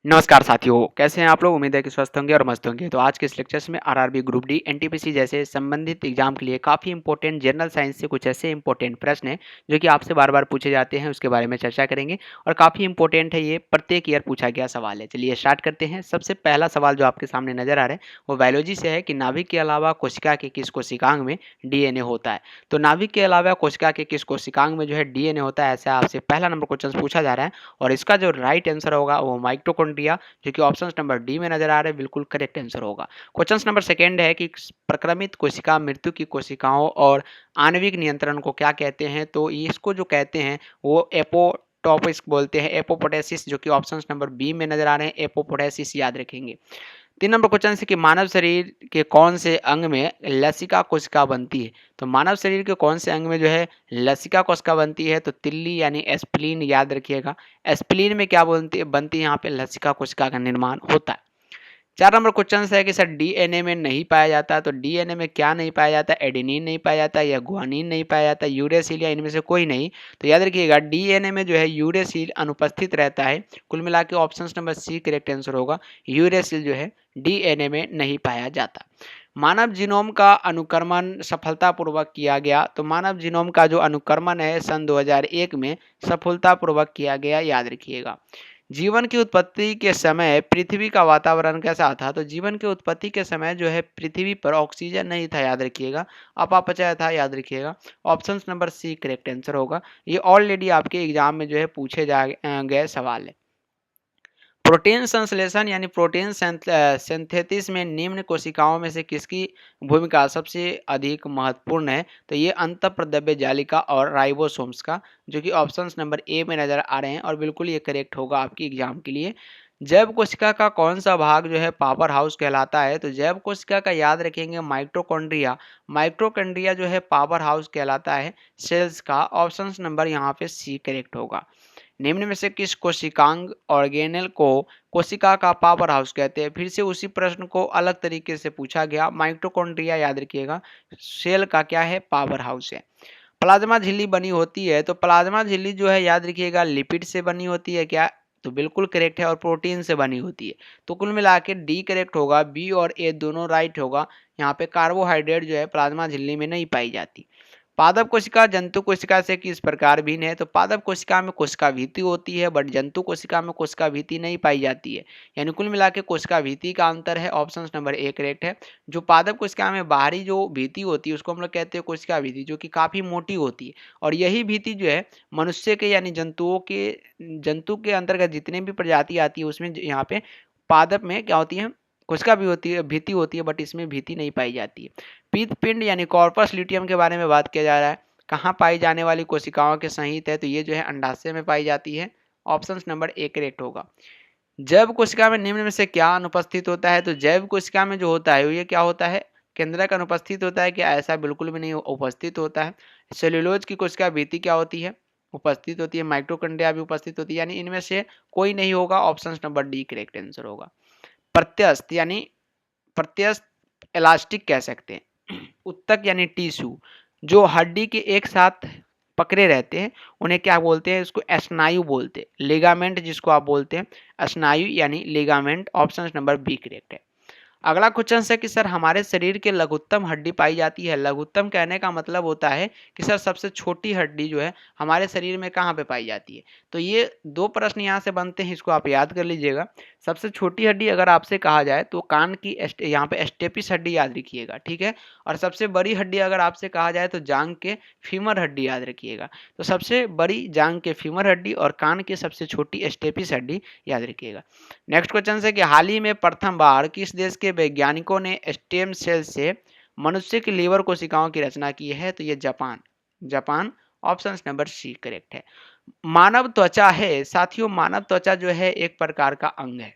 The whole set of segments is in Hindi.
नमस्कार साथियों, कैसे हैं आप लोग? उम्मीद है कि स्वस्थ होंगे और मस्त होंगे। तो आज के इस लेक्चर्स में आरआरबी ग्रुप डी, एनटीपीसी जैसे संबंधित एग्जाम के लिए काफ़ी इंपॉर्टेंट जनरल साइंस से कुछ ऐसे इंपॉर्टेंट प्रश्न हैं जो कि आपसे बार-बार पूछे जाते हैं, उसके बारे में चर्चा करेंगे और काफ़ी इंपॉर्टेंट है ये, प्रत्येक ईयर पूछा गया सवाल है। चलिए स्टार्ट करते हैं। सबसे पहला सवाल जो आपके सामने नज़र आ रहा है, वो बायोलॉजी से है कि नाभिक के अलावा कोशिका के किस कोशिकांग में डीएनए होता है? तो नाभिक के अलावा कोशिका के किस कोशिकांग में जो है डीएनए होता है, ऐसा आपसे पहला नंबर क्वेश्चन पूछा जा रहा है और इसका जो राइट आंसर होगा वो माइटोकॉन्ड्रिया, जो कि ऑप्शन नंबर डी में नजर आ रहे हैं, बिल्कुल करेक्ट आंसर होगा। क्वेश्चन नंबर सेकंड है कि प्रक्रमित कोशिका मृत्यु की कोशिकाओं और आणविक नियंत्रण को क्या कहते हैं? तो इसको जो कहते हैं वो एपोटोपिस बोलते हैं, एपोपोटेसिस, जो कि ऑप्शन नंबर बी में नजर आ रहे हैं, एपोपोटेसिस याद रखेंगे। 3 नंबर क्वेश्चन है कि मानव शरीर के कौन से अंग में लसिका कोशिका बनती है? तो मानव शरीर के कौन से अंग में जो है लसिका कोशिका बनती है? तो तिल्ली यानी एस्प्लीन याद रखिएगा। एस्प्लीन में क्या बनती है? यहाँ पे लसिका कोशिका का निर्माण होता है। 4 नंबर क्वेश्चन है कि सर डीएनए में नहीं पाया जाता, तो डीएनए में क्या नहीं पाया जाता? एडेनिन नहीं पाया जाता या गुआनिन नहीं पाया जाता, यूरेसिल, या इनमें से कोई नहीं? तो याद रखिएगा डीएनए में जो है यूरेसिल अनुपस्थित रहता है। कुल मिला के option number C correct answer होगा। यूरेसिल जो है डीएनए में नहीं पाया जाता। मानव जीनोम का अनुक्रमण सफलतापूर्वक किया गया, तो मानव जीनोम का जो अनुक्रमण है सन 2001 में सफलतापूर्वक किया गया, याद रखिएगा। जीवन की उत्पत्ति के समय पृथ्वी का वातावरण कैसा था? तो जीवन की उत्पत्ति के समय जो है पृथ्वी पर ऑक्सीजन नहीं था, याद रखिएगा, अपापचय था, याद रखिएगा। Option number C correct answer होगा। ये ऑलरेडी आपके एग्जाम में जो है पूछे गए सवाल है। प्रोटीन संश्लेषण यानी प्रोटीन सिंथेसिस में निम्न कोशिकाओं में से किसकी भूमिका सबसे अधिक महत्वपूर्ण है? तो ये अंतःप्रद्रव्य जालिका और राइबोसोम्स का, जो कि ऑप्शन नंबर ए में नजर आ रहे हैं और बिल्कुल ये करेक्ट होगा आपकी एग्जाम के लिए। जैव कोशिका का कौन सा भाग जो है पावर हाउस कहलाता है? तो जैव कोशिका का याद रखेंगे माइटोकॉन्ड्रिया। माइटोकॉन्ड्रिया जो है पावर हाउस कहलाता है सेल्स का। ऑप्शन नंबर यहाँ पे सी करेक्ट होगा। निम्न में से किस कोशिकांग ऑर्गेनेल को कोशिका का पावर हाउस कहते हैं? फिर से उसी प्रश्न को अलग तरीके से पूछा गया। माइटोकॉन्ड्रिया याद रखिएगा सेल का क्या है? पावर हाउस है। प्लाज्मा झिल्ली बनी होती है, तो प्लाज्मा झिल्ली जो है याद रखिएगा लिपिड से बनी होती है क्या? तो बिल्कुल करेक्ट है, और प्रोटीन से बनी होती है। तो कुल मिला के डी करेक्ट होगा, बी और ए दोनों राइट होगा। यहाँ पे कार्बोहाइड्रेट जो है प्लाज्मा झिल्ली में नहीं पाई जाती। पादप कोशिका जंतु कोशिका से किस प्रकार भिन्न है? तो पादप कोशिका में कोशिका भित्ति होती है, बट जंतु कोशिका में कोशिका भित्ति नहीं पाई जाती है। यानी कुल मिला के कोशिका भित्ति का अंतर है। ऑप्शन नंबर ए करेक्ट है। जो पादप कोशिका में बाहरी जो भित्ति होती है उसको हम लोग कहते हैं कोशिका भित्ति, जो कि काफी मोटी होती है। और यही भित्ति जो है मनुष्य के यानी जंतु के अंतर्गत जितने भी प्रजाति आती है उसमें यहाँ पे पादप में क्या होती है? कोशिका भी होती है, भित्ति होती है, बट इसमें भित्ति नहीं पाई जाती है। पिंड यानी कॉर्पस ल्यूटियम के बारे में बात किया जा रहा है। कहाँ पाई जाने वाली कोशिकाओं के संहित है? तो ये जो है अंडाशय में पाई जाती है। ऑप्शन नंबर ए करेक्ट होगा। जैव कोशिका में निम्न में से क्या अनुपस्थित होता है? तो जैव कोशिका में जो होता है ये क्या होता है? केंद्रक अनुपस्थित होता है क्या? ऐसा बिल्कुल भी नहीं, उपस्थित होता है। सेल्यूलोज की कोशिका भित्ति क्या होती है? उपस्थित होती है। माइटोकॉन्ड्रिया भी उपस्थित होती है, यानी इनमें से कोई नहीं होगा। Option number D correct answer होगा। प्रत्यस्थ यानी प्रत्यस्थ इलास्टिक कह सकते हैं। उत्तक यानी टिश्यू जो हड्डी के एक साथ पकड़े रहते हैं उन्हें क्या बोलते हैं? इसको स्नायु बोलते हैं। लिगामेंट जिसको आप बोलते हैं स्नायु यानी ligament. Option number B correct है। अगला क्वेश्चन है कि सर हमारे शरीर के लघुत्तम हड्डी पाई जाती है। लघुत्तम कहने का मतलब होता है कि सर सबसे छोटी हड्डी जो है हमारे शरीर में कहाँ पे पाई जाती है? तो ये दो प्रश्न यहाँ से बनते हैं, इसको आप याद कर लीजिएगा। सबसे छोटी हड्डी अगर आपसे कहा जाए तो कान की यहाँ पे स्टेपिस हड्डी याद रखिएगा, ठीक है। और सबसे बड़ी हड्डी अगर आपसे कहा जाए तो जांग के फीमर हड्डी याद रखिएगा। तो सबसे बड़ी जांग के फीमर हड्डी और कान की सबसे छोटी स्टेपिस हड्डी याद रखिएगा। नेक्स्ट क्वेश्चन है कि हाल ही में प्रथम बार किस देश के वैज्ञानिकों ने स्टेम सेल से मनुष्य की लीवर कोशिकाओं की रचना की है? तो ये Japan. Option number C correct है। मानव त्वचा है साथियों, मानव त्वचा जो है एक प्रकार का अंग है।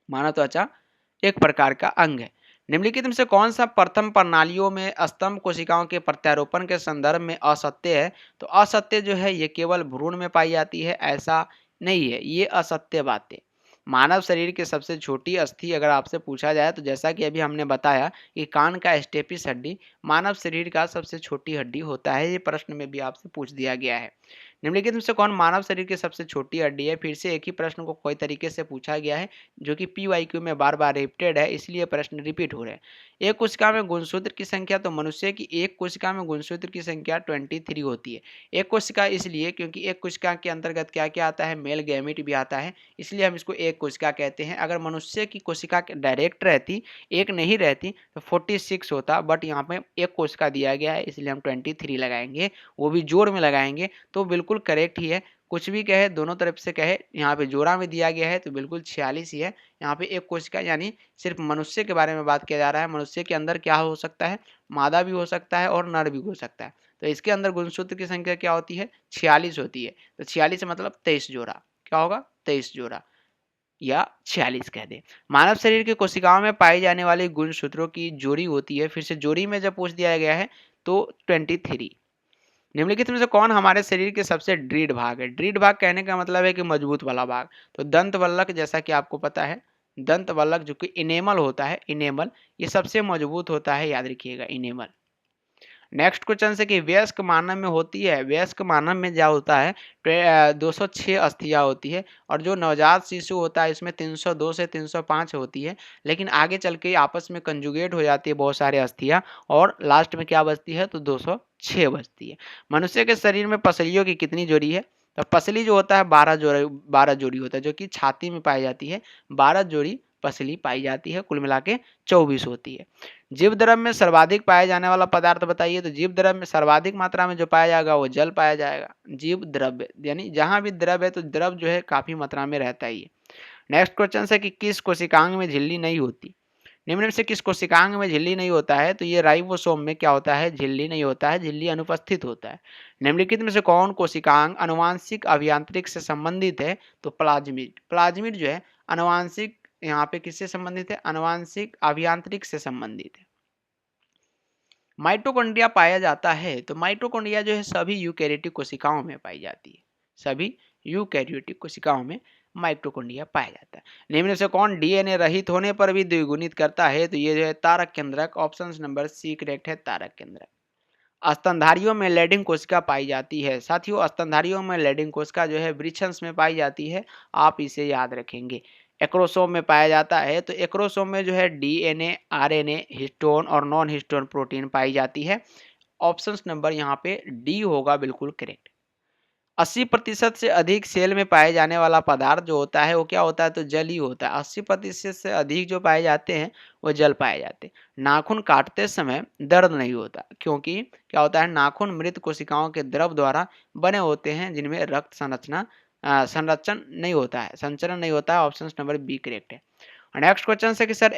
मानव त्वचा एक प्रकार का अंग है। निम्नलिखित में से कौन सा प्रथम प्रणालियों में स्तंभ कोशिकाओं के प्रत्यारोपण के संदर्भ में असत्य है? तो असत्य जो है ये केवल भ्रूण में पाई जाती है, ऐसा नहीं है, ये असत्य बातें। मानव शरीर की सबसे छोटी अस्थि अगर आपसे पूछा जाए तो जैसा कि अभी हमने बताया कि कान का स्टेपिस हड्डी मानव शरीर का सबसे छोटी हड्डी होता है। ये प्रश्न में भी आपसे पूछ दिया गया है। निम्नलिखित में से कौन मानव शरीर की सबसे छोटी हड्डी है? फिर से एक ही प्रश्न को कई तरीके से पूछा गया है, जो कि पीवाईक्यू में बार बार रिपीटेड है, इसलिए प्रश्न रिपीट हो रहे हैं। एक कोशिका में गुणसूत्र की संख्या, तो मनुष्य की एक कोशिका में गुणसूत्र की संख्या 23 होती है। एक कोशिका इसलिए क्योंकि एक कोशिका के अंतर्गत क्या क्या आता है, मेल गैमेट भी आता है, इसलिए हम इसको एक कोशिका कहते हैं। अगर मनुष्य की कोशिका डायरेक्ट रहती, एक नहीं रहती, तो 46 होता, बट यहाँ पे एक कोशिका दिया गया है, इसलिए हम 23 लगाएंगे, वो भी जोड़ में लगाएंगे, तो बिल्कुल करेक्ट ही है। कुछ भी कहे, दोनों तरफ से कहे, यहाँ पे जोड़ा में दिया गया है तो बिल्कुल 46 ही है। यहाँ पे एक कोशिका यानी सिर्फ मनुष्य के बारे में बात किया जा रहा है। मनुष्य के अंदर क्या हो सकता है, मादा भी हो सकता है और नर भी हो सकता है। तो इसके अंदर गुणसूत्र की संख्या क्या होती है, 46 होती है। तो 46 मतलब 23 जोड़ा, क्या होगा, 23 जोड़ा या 46 कह दे। मानव शरीर की कोशिकाओं में पाई जाने वाली गुणसूत्रों की जोड़ी होती है। फिर से जोड़ी में जब पूछ दिया गया है तो 23। निम्नलिखित में से कौन हमारे शरीर के सबसे दृढ़ भाग है? दृढ़ भाग कहने का मतलब है कि मजबूत वाला भाग। तो दंत वल्लक, जैसा कि आपको पता है, दंत वल्लक जो कि इनेमल होता है, इनेमल, ये सबसे मजबूत होता है, याद रखिएगा, इनेमल। नेक्स्ट क्वेश्चन से कि वयस्क मानव में होती है, वयस्क मानव में क्या होता है, 206 अस्थियां होती है, और जो नवजात शिशु होता है इसमें 302 से 305 होती है, लेकिन आगे चल के आपस में कंजुगेट हो जाती है बहुत सारे अस्थियां, और लास्ट में क्या बचती है, तो 206 बचती है। मनुष्य के शरीर में पसलियों की कितनी जोड़ी है? तो पसली जो होता है 12 जोड़ी होता है, जो कि छाती में पाई जाती है। 12 जोड़ी पसली पाई जाती है, कुल मिला के 24 होती है। जीव द्रव में सर्वाधिक पाया जाने वाला पदार्थ बताइए। तो जीव द्रव में सर्वाधिक मात्रा में जो पाया जाएगा वो जल पाया जाएगा। जीव द्रव्य यानी जहां भी द्रव है तो द्रव जो है काफी मात्रा में रहता ही है। नेक्स्ट क्वेश्चन है कि किस कोशिकांग में झिल्ली नहीं होती? निम्न में से किस कोशिकांग में झिल्ली नहीं होता है? तो ये राइबोसोम में क्या होता है, झिल्ली नहीं होता है, झिल्ली अनुपस्थित होता है। निम्नलिखित में से कौन कोशिकांग अनुवांशिक अभियांत्रिक से संबंधित है? तो प्लाज्मिड। प्लाज्मिड जो है अनुवांशिक, यहाँ पे किससे संबंधित है, अनुवांशिक अभियांत्रिक से संबंधित है। माइटोकॉन्ड्रिया पाया जाता है, तो माइटोकॉन्ड्रिया जो है सभी यूकैरियोटिक कोशिकाओं में पाई जाती है। सभी यूकैरियोटिक कोशिकाओं में माइटोकॉन्ड्रिया पाया जाता है। निम्न से कौन डीएनए रहित होने पर भी द्विगुणित करता है? तो ये जो है तारक केंद्रक, ऑप्शन नंबर सी करेक्ट है, तारक केंद्रक। स्तनधारियों में लैडिंग कोशिका पाई जाती है। साथियों, स्तनधारियों में लैडिंग कोशिका जो है वृक्षंश में पाई जाती है, आप इसे याद रखेंगे। एक्रोसोम में पाया जाता है, तो एक्रोसोम में जो है डीएनए, आरएनए, हिस्टोन और नॉन हिस्टोन प्रोटीन पाई जाती है। ऑप्शन नंबर यहाँ पे डी होगा बिल्कुल करेक्ट। 80% से अधिक सेल में पाए जाने वाला पदार्थ जो होता है वो क्या होता है, तो जल ही होता है। 80% से अधिक जो पाए जाते हैं वो जल पाए जाते हैं। नाखून काटते समय दर्द नहीं होता, क्योंकि क्या होता है, नाखून मृत कोशिकाओं के द्रव द्वारा बने होते हैं, जिनमें रक्त संरक्षण नहीं होता है, संचरण नहीं होता है। ऑप्शन नंबर बी करेक्ट है। नेक्स्ट क्वेश्चन है कि सर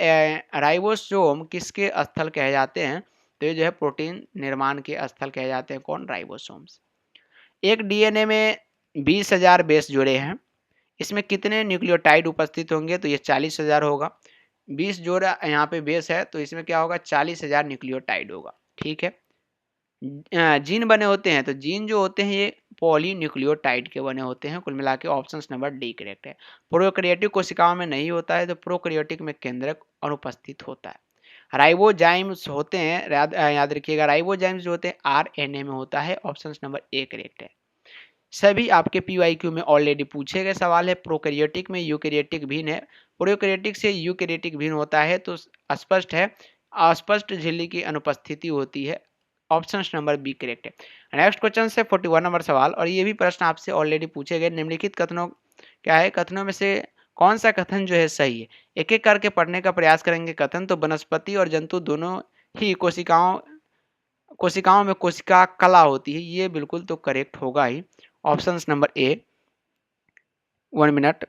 राइबोसोम किसके स्थल कहे जाते हैं? तो ये जो है प्रोटीन निर्माण के स्थल कहे जाते हैं। कौन? राइबोसोम्स। एक डीएनए में 20,000 बेस जोड़े हैं, इसमें कितने न्यूक्लियोटाइड उपस्थित होंगे? तो ये 40,000 होगा। 20 जोड़ा यहाँ पे बेस है, तो इसमें क्या होगा, 40,000 न्यूक्लियोटाइड होगा। ठीक है। जीन बने होते हैं, तो जीन जो होते हैं ये पॉलीन्यूक्लियोटाइड के बने होते हैं। कुल मिला के ऑप्शन नंबर डी करेक्ट है। प्रोकैरियोटिक कोशिकाओं में नहीं होता है, तो प्रोकैरियोटिक में केंद्रक अनुपस्थित होता है। राइबोजाइम्स होते हैं, याद रखिएगा, राइबोजाइम्स जो होते हैं आरएनए में होता है। ऑप्शन नंबर ए करेक्ट है। सभी आपके पीवाईक्यू में ऑलरेडी पूछे गए सवाल है। प्रोकैरियोटिक में यूकैरियोटिक भिन्न है, प्रोकैरियोटिक से यूकैरियोटिक भिन्न होता है, तो स्पष्ट है, अस्पष्ट झिल्ली की अनुपस्थिति होती है। ऑप्शन नंबर बी करेक्ट है। नेक्स्ट क्वेश्चन से 41 नंबर सवाल, और ये भी प्रश्न आपसे ऑलरेडी पूछे गए। निम्नलिखित कथनों क्या है, कथनों में से कौन सा कथन जो है सही है? एक एक करके पढ़ने का प्रयास करेंगे। कथन तो वनस्पति और जंतु दोनों ही कोशिकाओं में कोशिका कला होती है, ये बिल्कुल तो करेक्ट होगा ही। Option number A. 1 मिनट।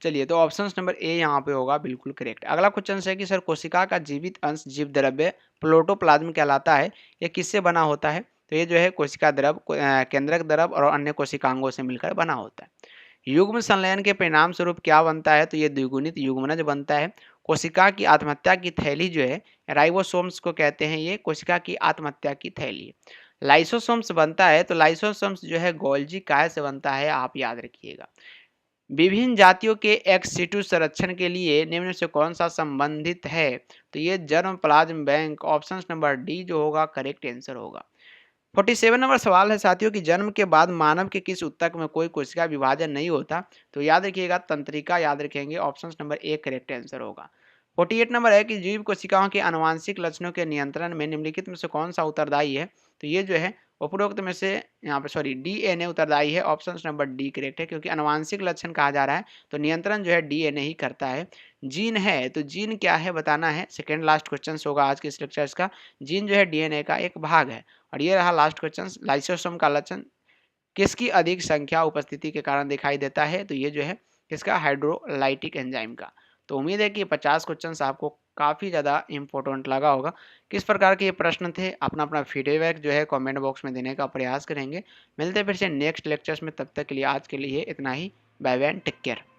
चलिए, तो ऑप्शन नंबर ए यहाँ पे होगा बिल्कुल करेक्ट। अगला क्वेश्चन है कि सर कोशिका का जीवित अंश जीव द्रव्य प्रोटोप्लाज्म कहलाता है, यह किससे बना होता है? तो ये जो है कोशिका द्रव, केंद्रक द्रव और अन्य कोशिकांगों से मिलकर बना होता है। युग्म संलयन के परिणाम स्वरूप क्या बनता है? तो ये द्विगुणित युग्मनज बनता है। कोशिका की आत्महत्या की थैली जो है राइबोसोम्स को कहते हैं, ये कोशिका की आत्महत्या की थैली। लाइसोसोम्स बनता है, तो लाइसोसोम्स जो है गोल्जी काय से बनता है, आप याद रखिएगा। विभिन्न जातियों के एक्स सीटू संरक्षण के लिए निम्न से कौन सा संबंधित है? तो ये germ plasm bank, option number D जो होगा करेक्ट आंसर होगा। 47 नंबर सवाल है साथियों कि जन्म के बाद मानव के किस ऊतक में कोई कोशिका विभाजन नहीं होता? तो याद रखिएगा तंत्रिका याद रखेंगे, option number A correct answer होगा। 48 नंबर है कि जीव कोशिकाओं के आनुवांशिक लक्षणों के नियंत्रण में निम्नलिखित में से कौन सा उत्तरदायी है? तो ये जो है उपरोक्त में से यहाँ पे सॉरी डीएनए उत्तरदायी है, ऑप्शन नंबर डी करेक्ट है, क्योंकि आनुवांशिक लक्षण कहा जा रहा है तो नियंत्रण जो है डीएनए ही करता है। जीन है, तो जीन क्या है बताना है, सेकेंड लास्ट क्वेश्चन होगा आज के इस लेक्चर्स का। जीन जो है डीएनए का एक भाग है। और ये रहा लास्ट क्वेश्चन, लाइसोसोम का लक्षण किसकी अधिक संख्या उपस्थिति के कारण दिखाई देता है? तो ये जो है किसका, हाइड्रोलाइटिक एंजाइम का। तो उम्मीद है कि 50 क्वेश्चन आपको काफ़ी ज़्यादा इंपॉर्टेंट लगा होगा। किस प्रकार के ये प्रश्न थे, अपना अपना फीडबैक जो है कमेंट बॉक्स में देने का प्रयास करेंगे। मिलते हैं फिर से नेक्स्ट लेक्चर्स में, तब तक के लिए आज के लिए इतना ही। Bye bye, take care.